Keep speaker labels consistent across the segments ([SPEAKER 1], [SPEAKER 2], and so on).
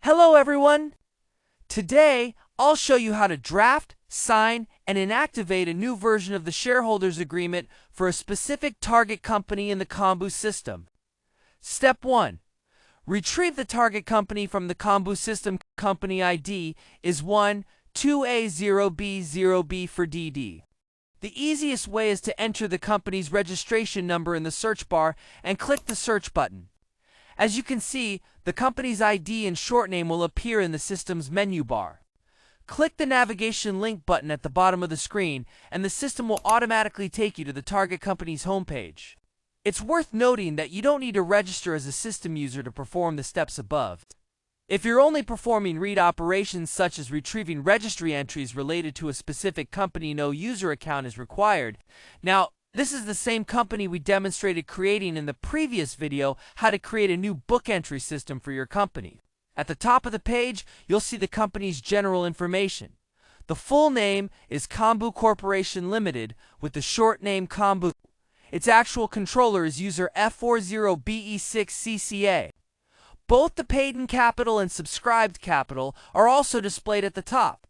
[SPEAKER 1] Hello everyone! Today, I'll show you how to draft, sign, and inactivate a new version of the shareholders agreement for a specific target company in the Kombu system. Step 1. Retrieve the target company from the Kombu system. Company ID is 12A0B0B for DD. The easiest way is to enter the company's registration number in the search bar and click the search button. As you can see, the company's ID and short name will appear in the system's menu bar. Click the navigation link button at the bottom of the screen, and the system will automatically take you to the target company's homepage. It's worth noting that you don't need to register as a system user to perform the steps above. If you're only performing read operations such as retrieving registry entries related to a specific company, no user account is required. Now, this is the same company we demonstrated creating in the previous video, how to create a new book entry system for your company. At the top of the page, you'll see the company's general information. The full name is Kombu Corporation Limited, with the short name Kombu. Its actual controller is user F40BE6CCA. Both the paid-in capital and subscribed capital are also displayed at the top.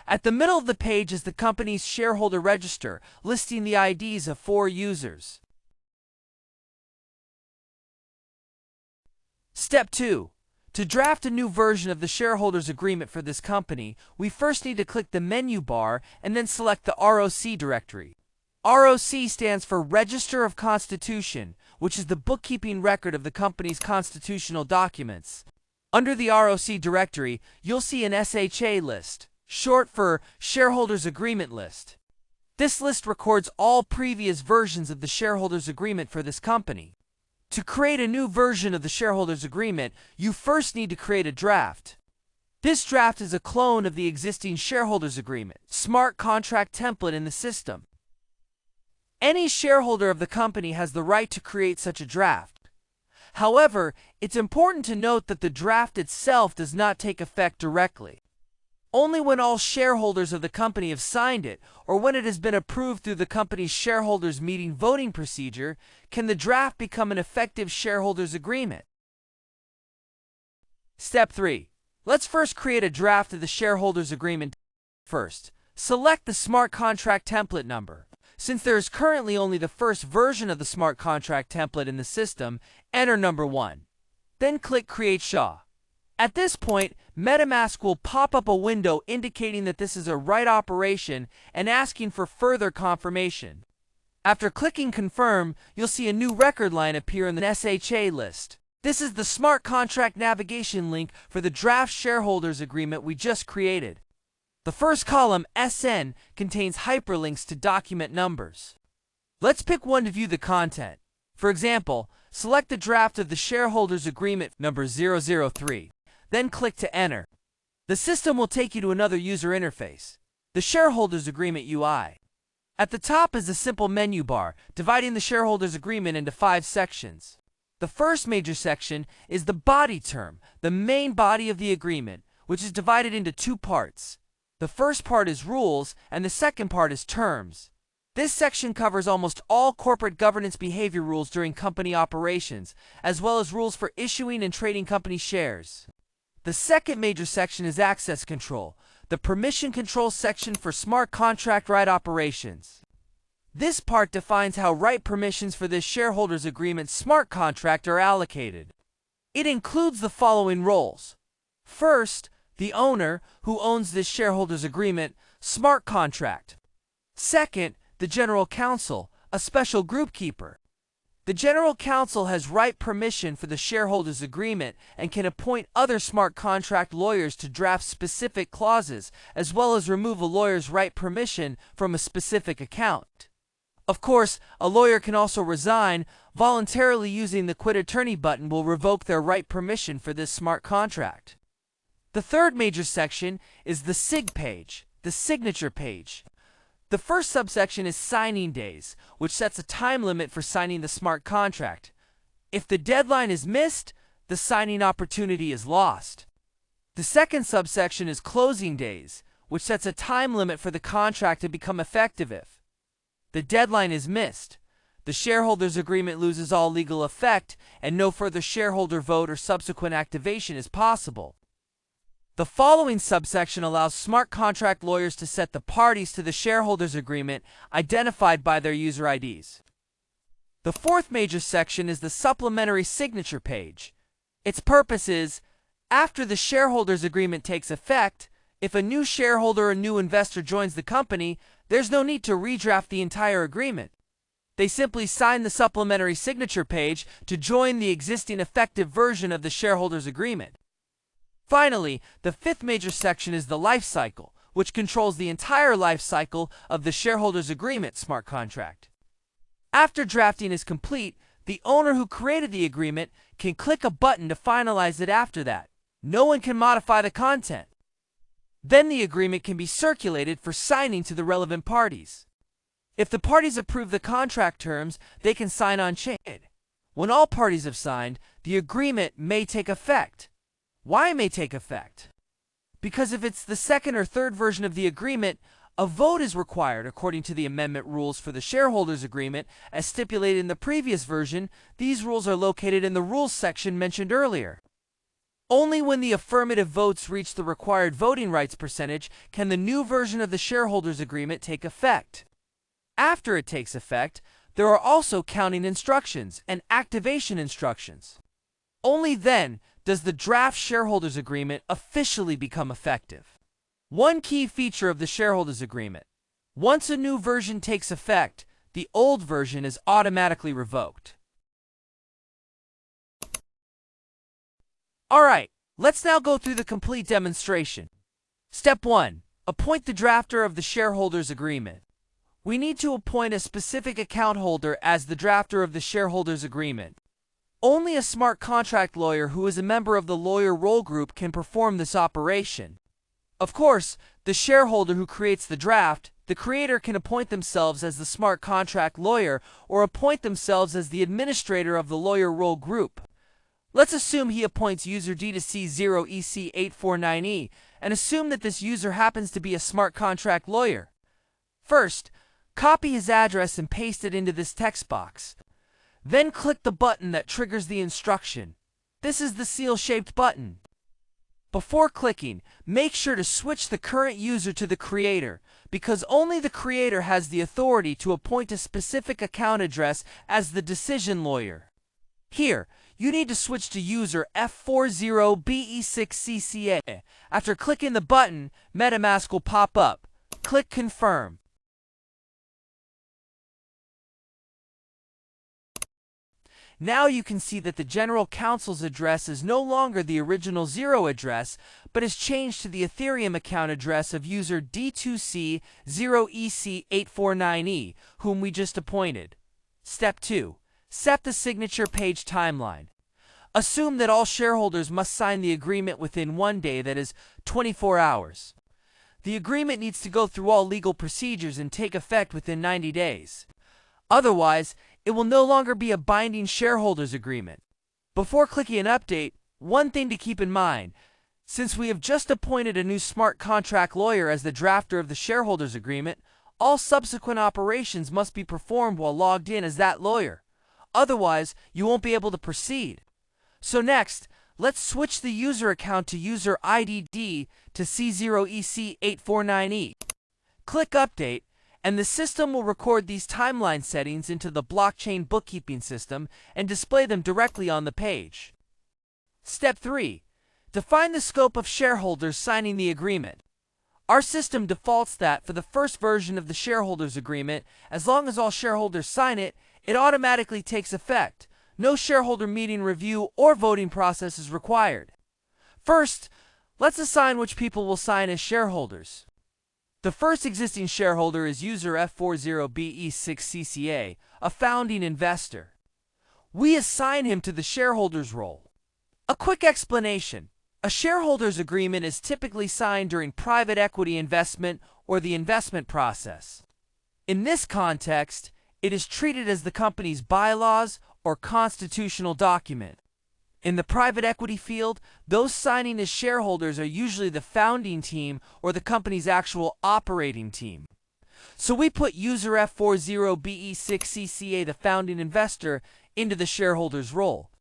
[SPEAKER 1] At the middle of the page is the company's shareholder register, listing the IDs of 4 users. Step 2. To draft a new version of the shareholders agreement for this company, we first need to click the menu bar and then select the ROC directory. ROC stands for Register of Constitution, which is the bookkeeping record of the company's constitutional documents. Under the ROC directory, you'll see an SHA list, short for Shareholders Agreement List. This list records all previous versions of the shareholders agreement for this company. To create a new version of the shareholders agreement, you first need to create a draft. This draft is a clone of the existing shareholders agreement, smart contract template in the system. Any shareholder of the company has the right to create such a draft. However, it's important to note that the draft itself does not take effect directly. Only when all shareholders of the company have signed it, or when it has been approved through the company's shareholders meeting voting procedure, can the draft become an effective shareholders agreement. Step 3. Let's first create a draft of the shareholders agreement. First, select the smart contract template number. Since there is currently only the first version of the smart contract template in the system, enter number 1. Then click Create SHA. At this point, MetaMask will pop up a window indicating that this is a right operation and asking for further confirmation. After clicking Confirm, you'll see a new record line appear in the SHA list. This is the smart contract navigation link for the draft shareholders agreement we just created. The first column, SN, contains hyperlinks to document numbers. Let's pick one to view the content. For example, select the draft of the shareholders agreement number 003. Then click to enter. The system will take you to another user interface, the shareholders agreement UI. At the top is a simple menu bar, dividing the shareholders agreement into 5 sections. The first major section is the body term, the main body of the agreement, which is divided into 2 parts. The first part is rules, and the second part is terms. This section covers almost all corporate governance behavior rules during company operations, as well as rules for issuing and trading company shares. The second major section is access control, the permission control section for smart contract right operations. This part defines how right permissions for this shareholders agreement smart contract are allocated. It includes the following roles. First, the owner, who owns this shareholders agreement, smart contract. Second, the general counsel, a special group keeper. The general counsel has right permission for the shareholders agreement and can appoint other smart contract lawyers to draft specific clauses, as well as remove a lawyer's right permission from a specific account. Of course, a lawyer can also resign. Voluntarily using the Quit Attorney button will revoke their right permission for this smart contract. The third major section is the SIG page, the signature page. The first subsection is signing days, which sets a time limit for signing the smart contract. If the deadline is missed, the signing opportunity is lost. The second subsection is closing days, which sets a time limit for the contract to become effective if the deadline is missed. The shareholders agreement loses all legal effect and no further shareholder vote or subsequent activation is possible. The following subsection allows smart contract lawyers to set the parties to the shareholders agreement identified by their user IDs. The fourth major section is the supplementary signature page. Its purpose is, after the shareholders agreement takes effect, if a new shareholder or new investor joins the company, there's no need to redraft the entire agreement. They simply sign the supplementary signature page to join the existing effective version of the shareholders agreement. Finally, the fifth major section is the life cycle, which controls the entire life cycle of the shareholders agreement smart contract. After drafting is complete, the owner who created the agreement can click a button to finalize it after that. No one can modify the content. Then the agreement can be circulated for signing to the relevant parties. If the parties approve the contract terms, they can sign on chain. When all parties have signed, the agreement may take effect. Why it may take effect? Because if it's the second or third version of the agreement, a vote is required according to the amendment rules for the shareholders agreement as stipulated in the previous version. These rules are located in the rules section mentioned earlier. Only when the affirmative votes reach the required voting rights percentage can the new version of the shareholders agreement take effect. After it takes effect, there are also counting instructions and activation instructions. Only then does the draft shareholders agreement officially become effective. One key feature of the shareholders agreement: once a new version takes effect, the old version is automatically revoked. Alright, let's now go through the complete demonstration. Step 1. Appoint the drafter of the shareholders agreement. We need to appoint a specific account holder as the drafter of the shareholders agreement. Only a smart contract lawyer who is a member of the lawyer role group can perform this operation. Of course, the shareholder who creates the draft, the creator can appoint themselves as the smart contract lawyer or appoint themselves as the administrator of the lawyer role group. Let's assume he appoints user D2C0EC849E and assume that this user happens to be a smart contract lawyer. First, copy his address and paste it into this text box. Then click the button that triggers the instruction. This is the seal-shaped button. Before clicking, make sure to switch the current user to the creator, because only the creator has the authority to appoint a specific account address as the decision lawyer. Here, you need to switch to user F40BE6CCA. After clicking the button, MetaMask will pop up. Click Confirm. Now you can see that the General Counsel's address is no longer the original 0 address, but is changed to the Ethereum account address of user D2C0EC849E, whom we just appointed. Step 2. Set the signature page timeline. Assume that all shareholders must sign the agreement within 1 day, that is, 24 hours. The agreement needs to go through all legal procedures and take effect within 90 days. Otherwise, it will no longer be a binding shareholders agreement. Before clicking an update, one thing to keep in mind: since we have just appointed a new smart contract lawyer as the drafter of the shareholders agreement, all subsequent operations must be performed while logged in as that lawyer. Otherwise, you won't be able to proceed. So next, let's switch the user account to user ID D to C0EC849E. Click Update, and the system will record these timeline settings into the blockchain bookkeeping system and display them directly on the page. Step 3. Define the scope of shareholders signing the agreement. Our system defaults that for the first version of the shareholders agreement, as long as all shareholders sign it, it automatically takes effect. No shareholder meeting, review, or voting process is required. First, let's assign which people will sign as shareholders. The first existing shareholder is user F40BE6CCA, a founding investor. We assign him to the shareholders role. A quick explanation: a shareholders agreement is typically signed during private equity investment or the investment process. In this context, it is treated as the company's bylaws or constitutional document. In the private equity field, those signing as shareholders are usually the founding team or the company's actual operating team. So we put user F40BE6CCA, the founding investor, into the shareholders role.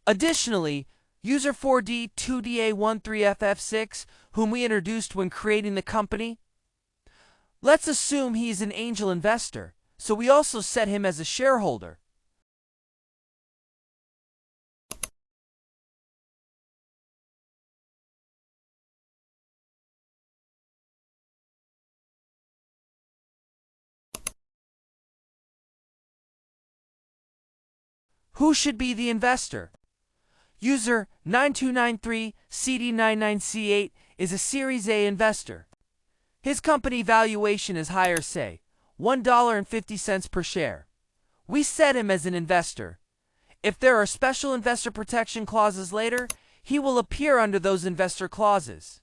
[SPEAKER 1] Additionally, User 4D2DA13FF6, whom we introduced when creating the company. Let's assume he's an angel investor, so we also set him as a shareholder. Who should be the investor? User 9293CD99C8 is a Series A investor. His company valuation is higher, say, $1.50 per share. We set him as an investor. If there are special investor protection clauses later, he will appear under those investor clauses.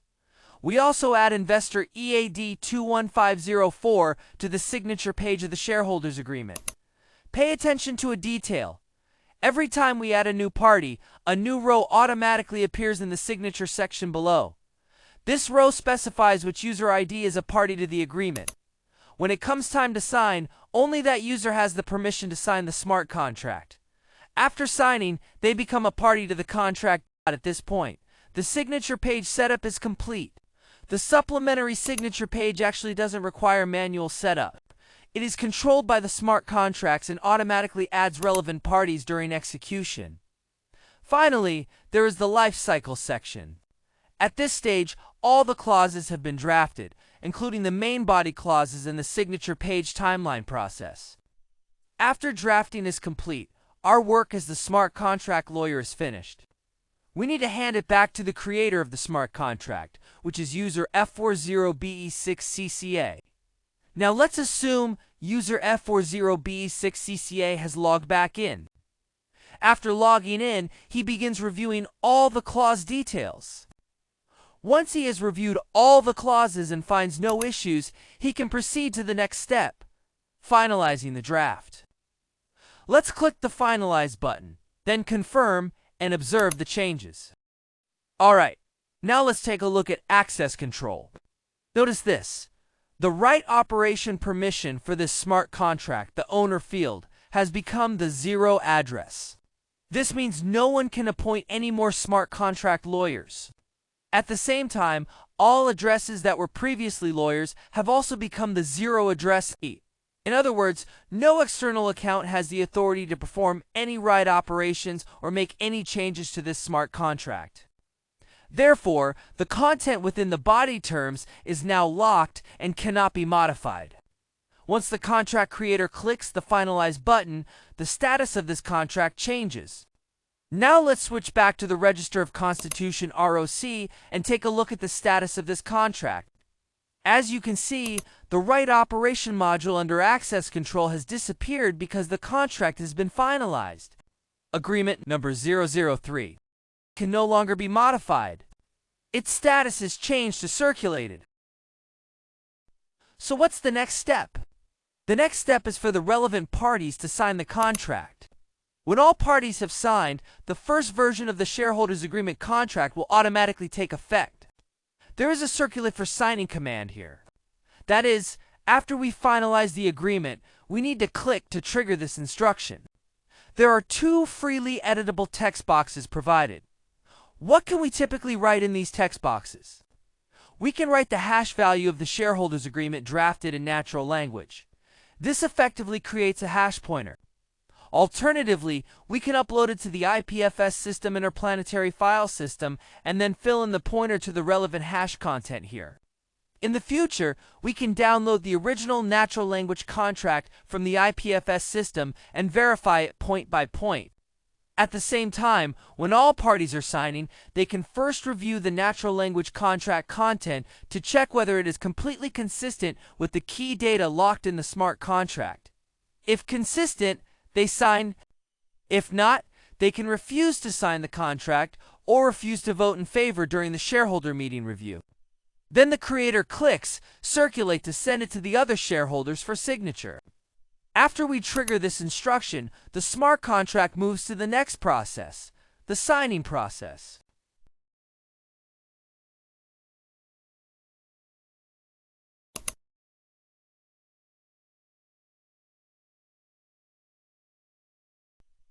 [SPEAKER 1] We also add investor EAD21504 to the signature page of the shareholders agreement. Pay attention to a detail. Every time we add a new party, a new row automatically appears in the signature section below. This row specifies which user ID is a party to the agreement. When it comes time to sign, only that user has the permission to sign the smart contract. After signing, they become a party to the contract. At this point, the signature page setup is complete. The supplementary signature page actually doesn't require manual setup. It is controlled by the smart contracts and automatically adds relevant parties during execution. Finally, there is the life cycle section. At this stage, all the clauses have been drafted, including the main body clauses and the signature page timeline process. After drafting is complete, our work as the smart contract lawyer is finished. We need to hand it back to the creator of the smart contract, which is user F40BE6CCA. Now let's assume user F40BE6CCA has logged back in. After logging in, he begins reviewing all the clause details. Once he has reviewed all the clauses and finds no issues, he can proceed to the next step, finalizing the draft. Let's click the Finalize button, then confirm and observe the changes. Alright, now let's take a look at access control. Notice this. The right operation permission for this smart contract, the owner field, has become the 0 address. This means no one can appoint any more smart contract lawyers. At the same time, all addresses that were previously lawyers have also become the 0 address. In other words, no external account has the authority to perform any right operations or make any changes to this smart contract. Therefore, the content within the body terms is now locked and cannot be modified. Once the contract creator clicks the Finalize button, the status of this contract changes. Now let's switch back to the Register of Constitution ROC and take a look at the status of this contract. As you can see, the right operation module under access control has disappeared because the contract has been finalized. Agreement number 003 can no longer be modified. Its status is changed to circulated. So what's the next step? The next step is for the relevant parties to sign the contract. When all parties have signed, the first version of the shareholders agreement contract will automatically take effect. There is a circulate for signing command here. That is, after we finalize the agreement, we need to click to trigger this instruction. There are 2 freely editable text boxes provided. What can we typically write in these text boxes? We can write the hash value of the shareholders agreement drafted in natural language. This effectively creates a hash pointer. Alternatively, we can upload it to the IPFS system interplanetary file system and then fill in the pointer to the relevant hash content here. In the future, we can download the original natural language contract from the IPFS system and verify it point by point. At the same time, when all parties are signing, they can first review the natural language contract content to check whether it is completely consistent with the key data locked in the smart contract. If consistent, they sign. If not, they can refuse to sign the contract or refuse to vote in favor during the shareholder meeting review. Then the creator clicks Circulate to send it to the other shareholders for signature. After we trigger this instruction, the smart contract moves to the next process, the signing process.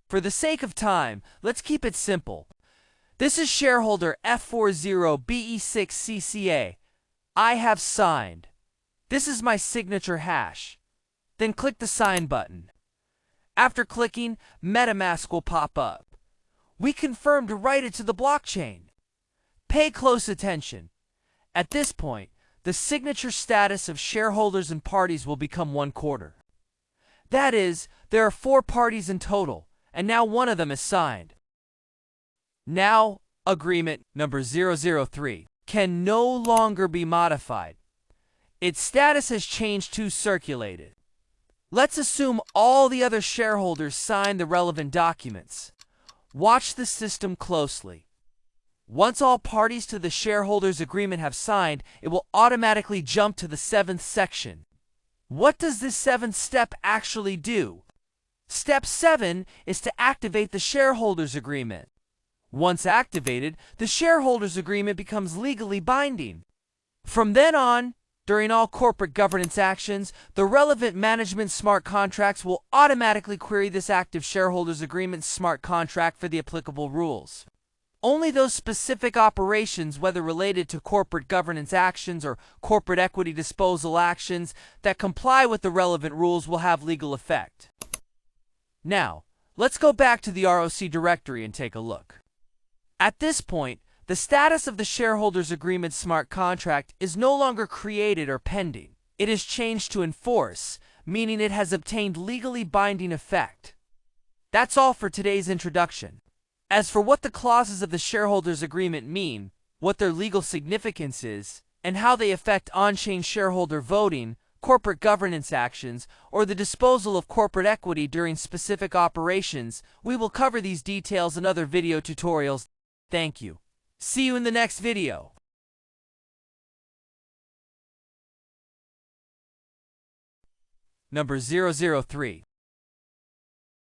[SPEAKER 1] For the sake of time, let's keep it simple. This is shareholder F40BE6CCA. I have signed. This is my signature hash. Then click the sign button. After clicking, MetaMask will pop up. We confirm to write it to the blockchain. Pay close attention. At this point, the signature status of shareholders and parties will become 1/4. That is, there are 4 parties in total, and now one of them is signed. Now, agreement number 003 can no longer be modified. Its status has changed to circulated. Let's assume all the other shareholders sign the relevant documents. Watch the system closely. Once all parties to the shareholders' agreement have signed, it will automatically jump to the 7th section. What does this 7th step actually do? Step 7 is to activate the shareholders' agreement. Once activated, the shareholders' agreement becomes legally binding. From then on, during all corporate governance actions, the relevant management smart contracts will automatically query this active shareholders' agreement smart contract for the applicable rules. Only those specific operations, whether related to corporate governance actions or corporate equity disposal actions, that comply with the relevant rules will have legal effect. Now, let's go back to the ROC directory and take a look. At this point, the status of the shareholders' agreement smart contract is no longer created or pending. It is changed to enforce, meaning it has obtained legally binding effect. That's all for today's introduction. As for what the clauses of the shareholders' agreement mean, what their legal significance is, and how they affect on-chain shareholder voting, corporate governance actions, or the disposal of corporate equity during specific operations, we will cover these details in other video tutorials. Thank you. See you in the next video. Number 003.